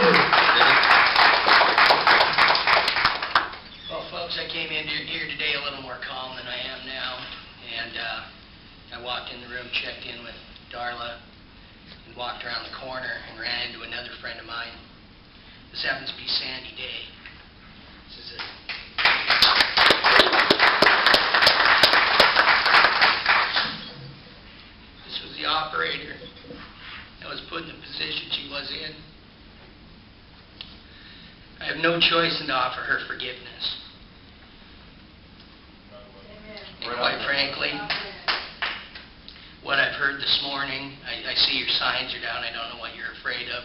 Well, folks, I came in here today a little more calm than I am now, and I walked in the room, checked in with Darla, and walked around the corner and ran into another friend of mine. This happens to be Sandi Day. This is it. This was the operator that was put in the position she was in. I have no choice than to offer her forgiveness. And quite frankly, what I've heard this morning, I see your signs are down. I don't know what you're afraid of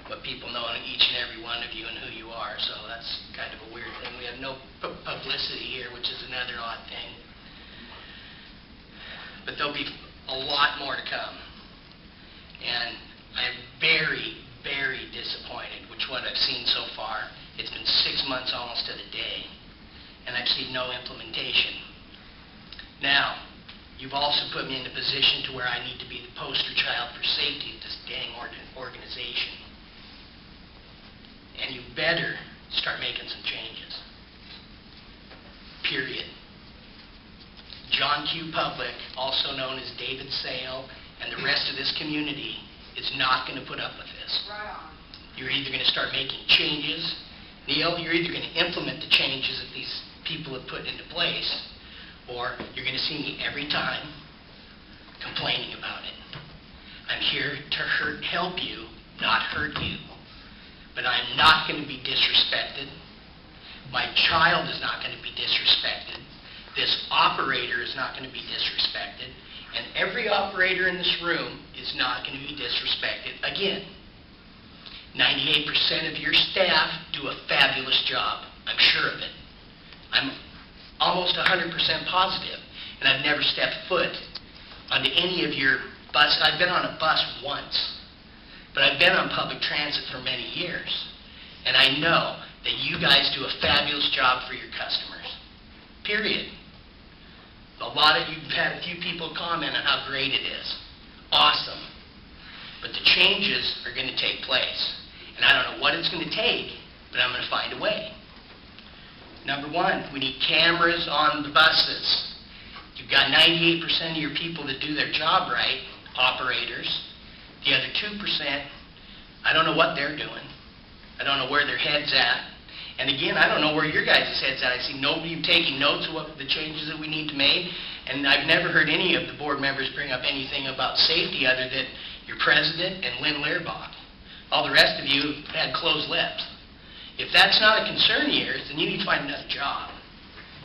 what people know each and every one of you and who you are. So that's kind of a weird thing. We have no publicity here, which is another odd thing. But there'll be a lot more to come. And I'm very, very disappointed with what I've seen so far. It's been 6 months almost to the day, and I've seen no implementation. Now, you've also put me in a position to where I need to be the poster child for safety at this dang organization. And you better start making some changes. Period. John Q. Public, also known as David Sale, and the rest of this community is not going to put up with this. Right on. You're either going to start making changes, Neil, you're either going to implement the changes that these people have put into place, or you're going to see me every time complaining about it. I'm here to help you, not hurt you. But I'm not going to be disrespected. My child is not going to be disrespected. This operator is not going to be disrespected. And every operator in this room is not going to be disrespected again. 98% of your staff do a fabulous job. I'm sure of it. I'm almost 100% positive. And I've never stepped foot onto any of your buses. I've been on a bus once. But I've been on public transit for many years. And I know that you guys do a fabulous job for your customers. Period. You've had a few people comment on how great it is. Awesome. But the changes are going to take place. And I don't know what it's going to take, but I'm going to find a way. Number one, we need cameras on the buses. You've got 98% of your people that do their job right, operators. The other 2%, I don't know what they're doing. I don't know where their head's at. And again, I don't know where your guys' head's at. I see nobody taking notes of what the changes that we need to make. And I've never heard any of the board members bring up anything about safety other than your president and Lynn Learbach. All the rest of you have had closed lips. If that's not a concern of yours, then you need to find another job.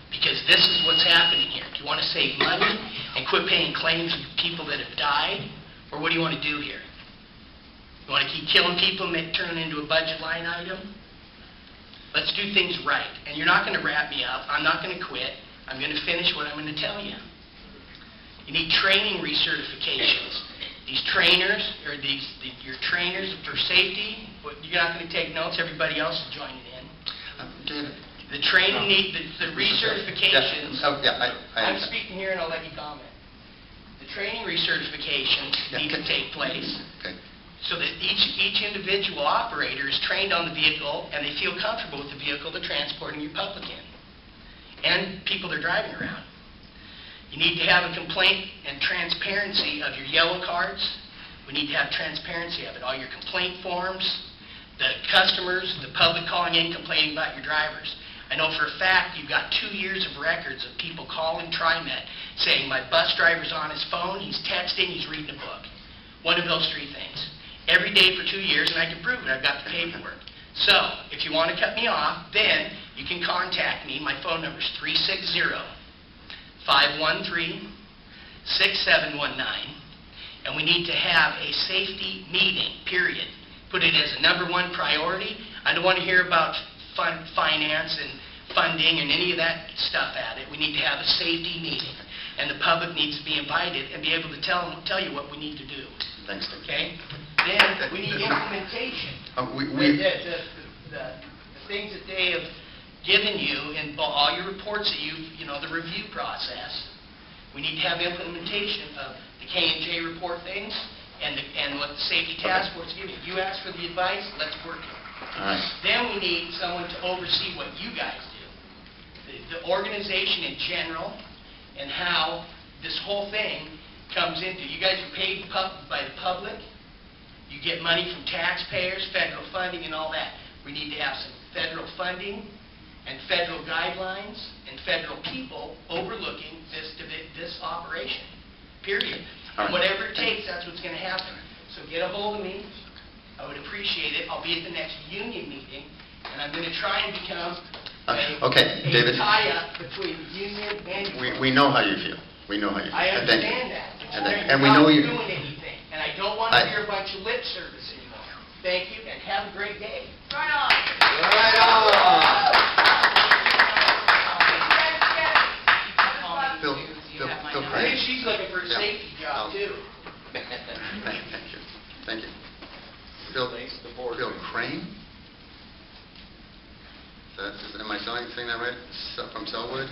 Because this is what's happening here. Do you want to save money and quit paying claims of people that have died? Or what do you want to do here? You want to keep killing people and turn it into a budget line item? Let's do things right. And you're not going to wrap me up. I'm not going to quit. I'm going to finish what I'm going to tell you. You need training recertifications. These trainers, or your trainers for safety, you're not going to take notes. Everybody else is joining in. David. The training the recertifications. I'm speaking here and I'll let you comment. The training recertifications need to take place. Okay. So that each individual operator is trained on the vehicle and they feel comfortable with the vehicle they're transporting your public in. And people they're driving around. You need to have a complaint and transparency of your yellow cards. We need to have transparency of it. All your complaint forms, the customers, the public calling in complaining about your drivers. I know for a fact you've got 2 years of records of people calling TriMet saying my bus driver's on his phone, he's texting, he's reading a book. One of those three things. Every day for 2 years, and I can prove it. I've got the paperwork. So, if you want to cut me off, then you can contact me. My phone number is 360-513-6719. And we need to have a safety meeting, period. Put it as a #1 priority. I don't want to hear about finance and funding and any of that stuff at it. We need to have a safety meeting. And the public needs to be invited and be able to tell you what we need to do. Thanks, David. Okay? Then we need implementation. The things that they have given you in all your reports that the review process. We need to have implementation of the K&J report things and what the safety task force gives you. You ask for the advice, let's work it. All right. Then we need someone to oversee what you guys do. The organization in general and how this whole thing comes into. You guys are paid by the public. You get money from taxpayers, federal funding and all that. We need to have some federal funding and federal guidelines and federal people overlooking this operation, period. All right. And whatever it takes, that's what's going to happen. So get a hold of me. I would appreciate it. I'll be at the next union meeting, and I'm going to try and become Okay, David. a tie-up between the union and We know how you feel. We know how you feel. I And thank you. understand that. And we know you. You're not doing anything, and I don't want to hear a bunch of lip service anymore. Thank you, and have a great day. Right on. Right on. Phil, I think she's looking for a Yeah. safety job, too. Thank you. Thank you. Phil Crane? Am I saying that right? From Selwood?